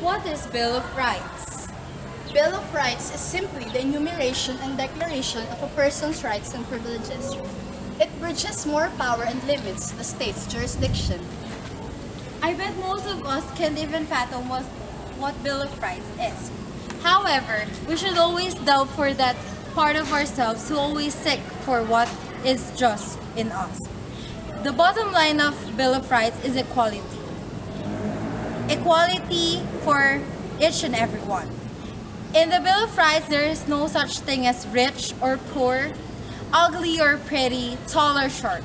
What is Bill of Rights? Bill of Rights is simply the enumeration and declaration of a person's rights and privileges. It bridges more power and limits the state's jurisdiction. I bet most of us can't even fathom what Bill of Rights is. However, we should always doubt for that part of ourselves who always seek for what is just in us. The bottom line of Bill of Rights is equality. Equality for each and everyone. In the Bill of Rights, there is no such thing as rich or poor, ugly or pretty, tall or short.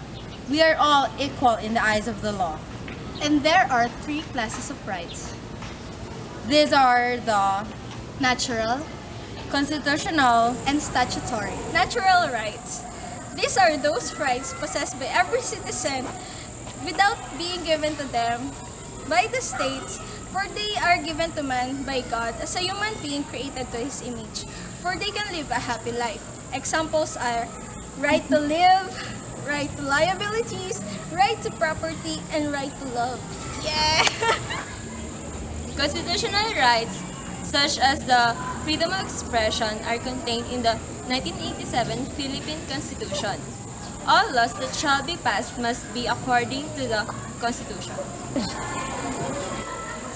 We are all equal in the eyes of the law. And there are three classes of rights. These are the natural, constitutional, and statutory. Natural rights. These are those rights possessed by every citizen without being given to them by the states, for they are given to man by God as a human being created to His image, for they can live a happy life. Examples are right to live, right to liabilities, right to property, and right to love. Yeah! Constitutional rights, such as the freedom of expression, are contained in the 1987 Philippine Constitution. All laws that shall be passed must be according to the Constitution.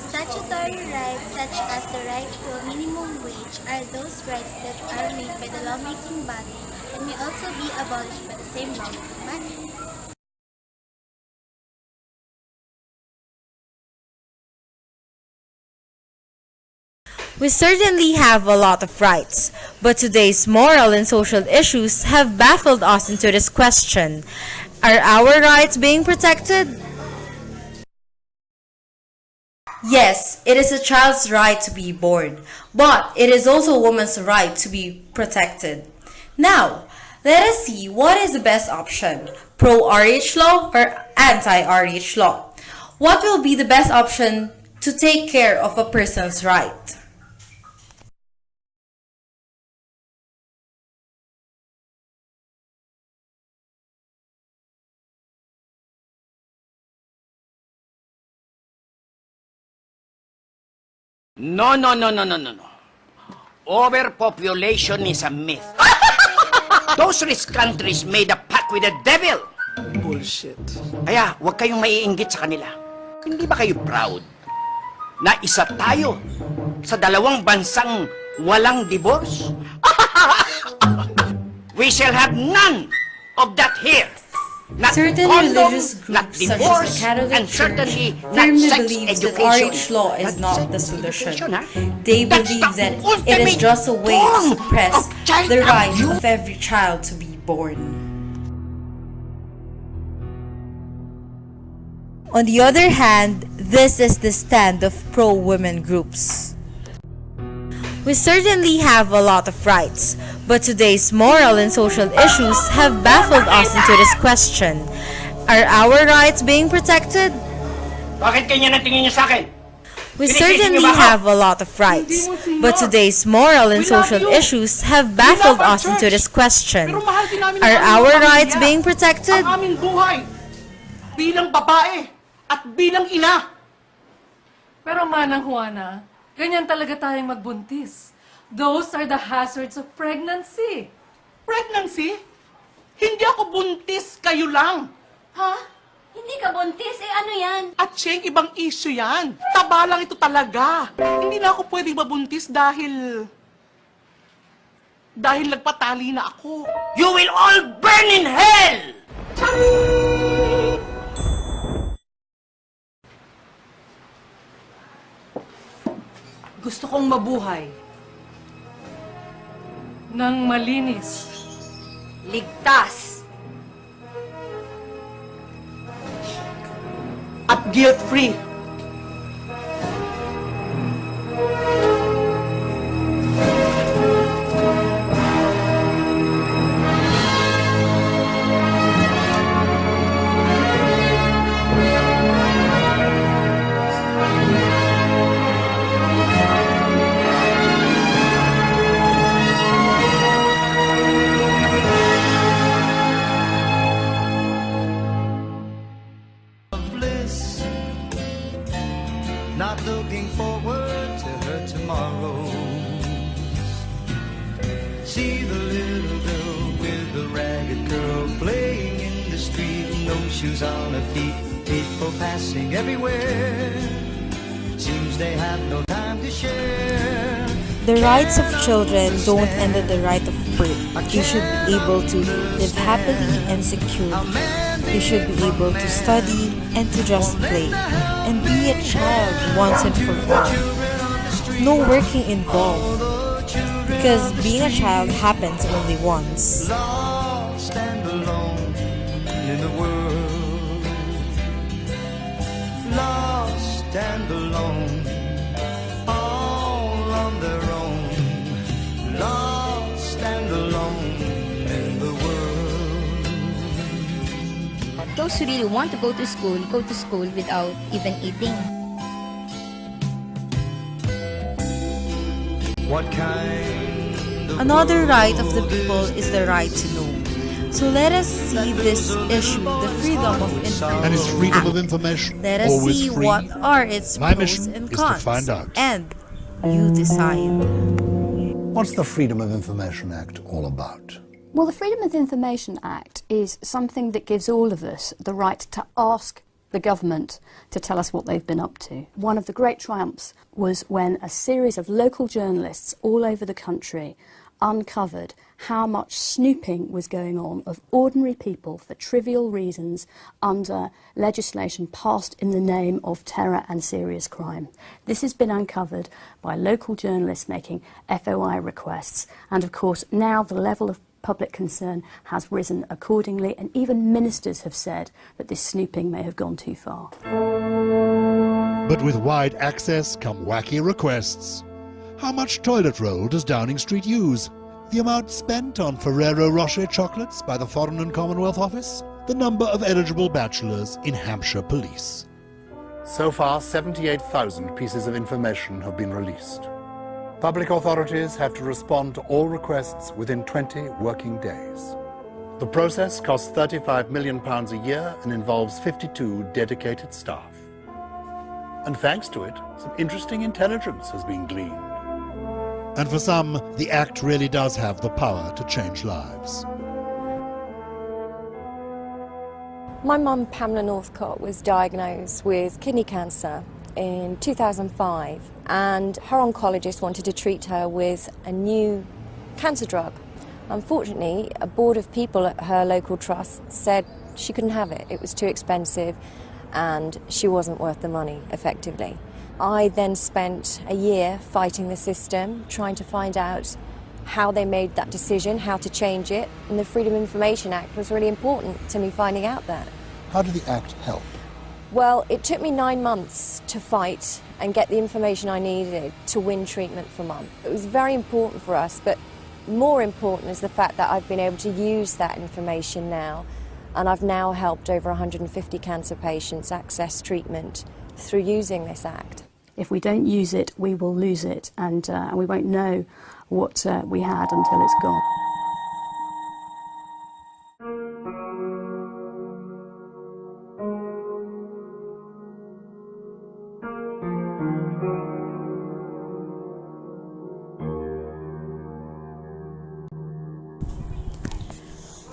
Statutory rights such as the right to a minimum wage are those rights that are made by the lawmaking body and may also be abolished by the same lawmaking body. We certainly have a lot of rights, but today's moral and social issues have baffled us into this question. Are our rights being protected? Yes, it is a child's right to be born, but it is also a woman's right to be protected. Now, let us see what is the best option, pro-RH law or anti-RH law. What will be the best option to take care of a person's right? No, no, no, no, no, no, no. Overpopulation is a myth. Those rich countries made a pact with the devil. Bullshit. Kaya, huwag kayong maiinggit sa kanila. Hindi ba kayo proud na isa tayo sa dalawang bansang walang divorce? We shall have none of that here. Not Certain condom, religious not groups such as divorce, the Catholic and Church certainly not firmly sex believes that education. RH law is Not not sex the solution. education, ha? They That's believe the that it is ultimate just a way to form suppress of child the right abuse. of every child to be born. On the other hand, this is the stand of pro-women groups. We certainly have a lot of rights, but today's moral and social issues have baffled us into this question. Are our rights being protected? Bakit kanya natingin niyo sa akin? We Sinisisi certainly niyo ba ako? have a lot of rights, but today's moral and social issues have baffled us into this question. Pero mahal din namin Are ang our aming rights pamilya, being protected? ang aming buhay bilang babae at bilang ina. Pero Manang Juana, ganyan talaga tayong magbuntis. Those are the hazards of pregnancy. Pregnancy? Hindi ako buntis, kayo lang. Ha? Hindi ka buntis? Eh ano yan? At Cheng, ibang issue yan. Taba lang ito talaga. Hindi na ako pwedeng mabuntis dahil nagpatali na ako. You will all burn in hell! Gusto kong mabuhay ng malinis. Ligtas! At guilt-free. not looking forward to her tomorrows. See the little girl with the ragged girl playing in the street, no shoes on her feet, people passing everywhere. Seems they have no time to share. The rights of children don't end at the right of birth. They should be able to live happily and securely. They should be able to study and to just play and be a child once and for all. No working involved, because being a child happens only once. Lost and alone in the world. Lost and alone, all on their own. Lost and alone in the world. Those who really want to go to school without even eating. What kind of Another right of the people is the right to know. So let us see this issue, the freedom of information. And is freedom of information Let us always see free? what are its My pros mission and is cons, to find out. and you decide. What's the Freedom of Information Act all about? Well, the Freedom of Information Act is something that gives all of us the right to ask the government to tell us what they've been up to. One of the great triumphs was when a series of local journalists all over the country uncovered how much snooping was going on of ordinary people for trivial reasons under legislation passed in the name of terror and serious crime. This has been uncovered by local journalists making FOI requests, and of course now the level of public concern has risen accordingly, and even ministers have said that this snooping may have gone too far. But with wide access come wacky requests. How much toilet roll does Downing Street use? The amount spent on Ferrero Rocher chocolates by the Foreign and Commonwealth Office? The number of eligible bachelors in Hampshire Police. So far, 78,000 pieces of information have been released. Public authorities have to respond to all requests within 20 working days. The process costs £35 million a year and involves 52 dedicated staff. And thanks to it, some interesting intelligence has been gleaned. And for some, the Act really does have the power to change lives. My mum, Pamela Northcott, was diagnosed with kidney cancer in 2005, and her oncologist wanted to treat her with a new cancer drug. Unfortunately, a board of people at her local trust said she couldn't have it. It was too expensive and she wasn't worth the money, effectively. I then spent a year fighting the system, trying to find out how they made that decision, how to change it, and the Freedom of Information Act was really important to me finding out that. How did the Act help? Well, it took me 9 months to fight and get the information I needed to win treatment for Mum. It was very important for us, but more important is the fact that I've been able to use that information now, and I've now helped over 150 cancer patients access treatment through using this Act. If we don't use it, we will lose it, and we won't know what we had until it's gone.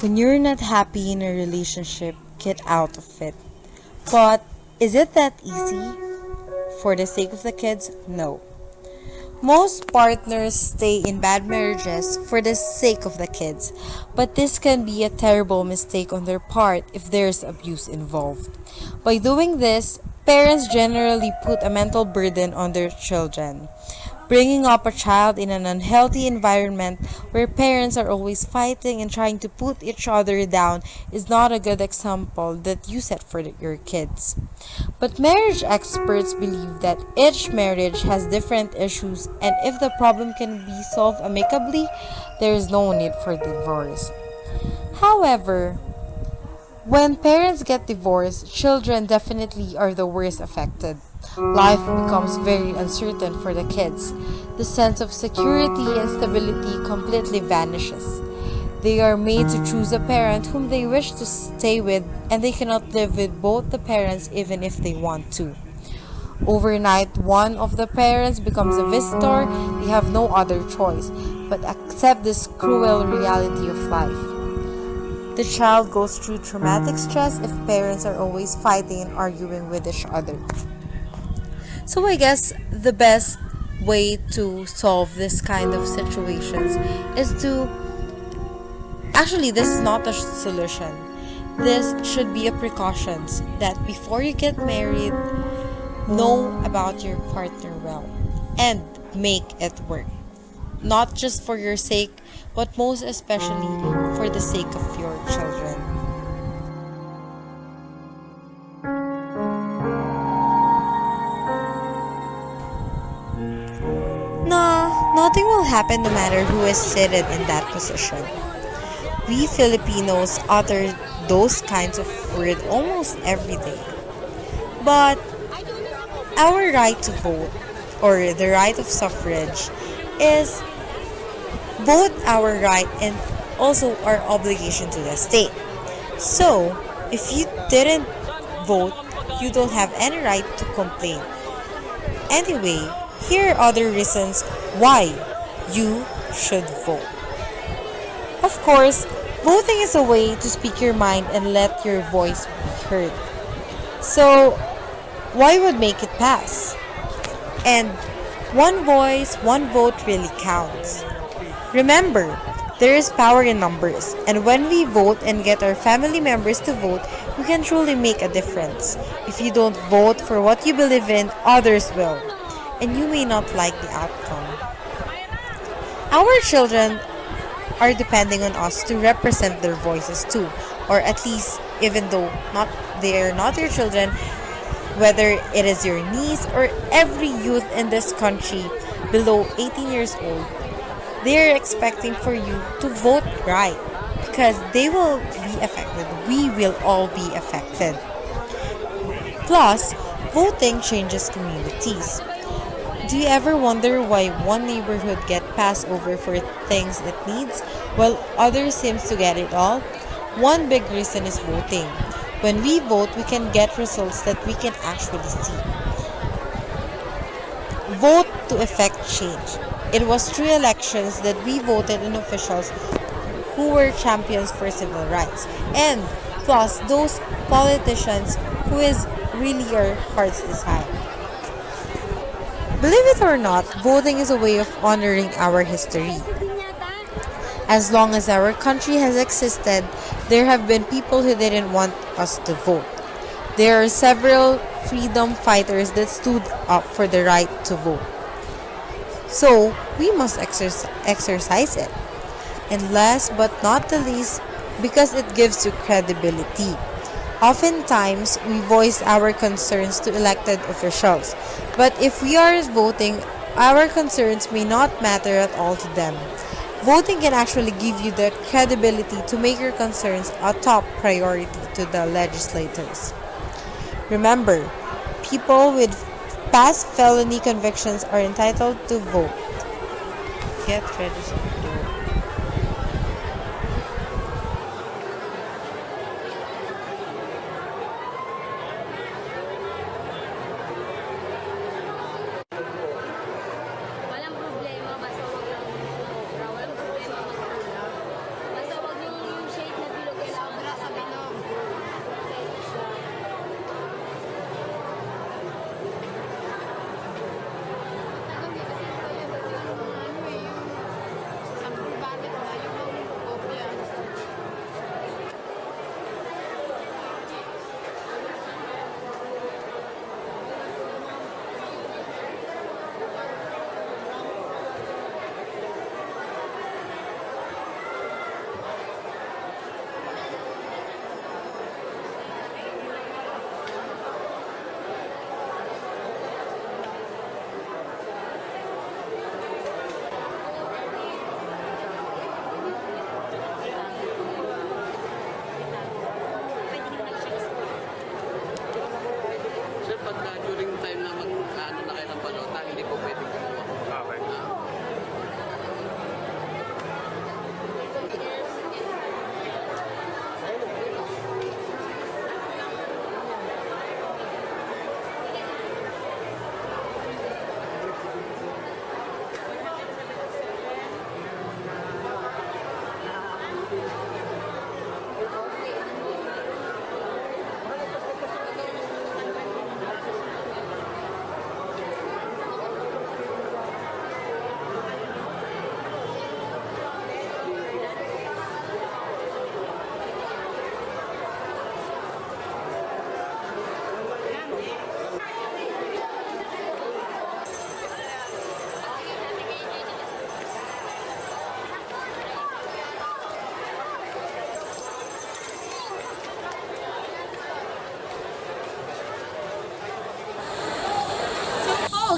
When you're not happy in a relationship, get out of it. But is it that easy? For the sake of the kids? No. Most partners stay in bad marriages for the sake of the kids, but this can be a terrible mistake on their part if there's abuse involved. By doing this, parents generally put a mental burden on their children. Bringing up a child in an unhealthy environment where parents are always fighting and trying to put each other down is not a good example that you set for your kids. But marriage experts believe that each marriage has different issues, and if the problem can be solved amicably, there is no need for divorce. However, when parents get divorced, children definitely are the worst affected. Life becomes very uncertain for the kids. The sense of security and stability completely vanishes. They are made to choose a parent whom they wish to stay with, and they cannot live with both the parents even if they want to. Overnight, one of the parents becomes a visitor. They have no other choice but accept this cruel reality of life. The child goes through traumatic stress if parents are always fighting and arguing with each other. So I guess the best way to solve this kind of situations is to actually, this is not a solution. This should be a precautions that before you get married, know about your partner well and make it work. Not just for your sake, but most especially for the sake of your children. No, nothing will happen no matter who is seated in that position. We Filipinos utter those kinds of words almost every day. But our right to vote, or the right of suffrage, is both our right and also our obligation to the state. So, if you didn't vote, you don't have any right to complain. Anyway, here are other reasons why you should vote. Of course, voting is a way to speak your mind and let your voice be heard. So, why would make it pass? And one voice, one vote really counts. Remember, there is power in numbers, and when we vote and get our family members to vote, we can truly make a difference. If you don't vote for what you believe in, others will, and you may not like the outcome. Our children are depending on us to represent their voices too, or at least, even though they are not your children, whether it is your niece or every youth in this country below 18 years old, they are expecting for you to vote right, because they will be affected. We will all be affected. Plus, voting changes communities. Do you ever wonder why one neighborhood get passed over for things it needs while others seems to get it all? One big reason is voting. When we vote, we can get results that we can actually see. Vote to effect change. It was through elections that we voted in officials who were champions for civil rights, and plus those politicians who is really our heart's desire. Believe it or not, voting is a way of honoring our history. As long as our country has existed, there have been people who didn't want us to vote. There are several freedom fighters that stood up for the right to vote. So, we must exercise it. And last but not the least, because it gives you credibility. Oftentimes, we voice our concerns to elected officials, but if we are voting, our concerns may not matter at all to them. Voting can actually give you the credibility to make your concerns a top priority to the legislators. Remember, people with past felony convictions are entitled to vote. Get registered.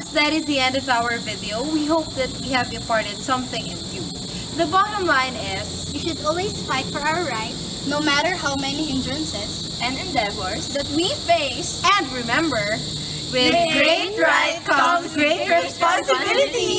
folks, that is the end of our video. We hope that we have imparted something in you. The bottom line is, we should always fight for our rights, no matter how many hindrances and endeavors that we face. And remember, with great right comes great responsibility.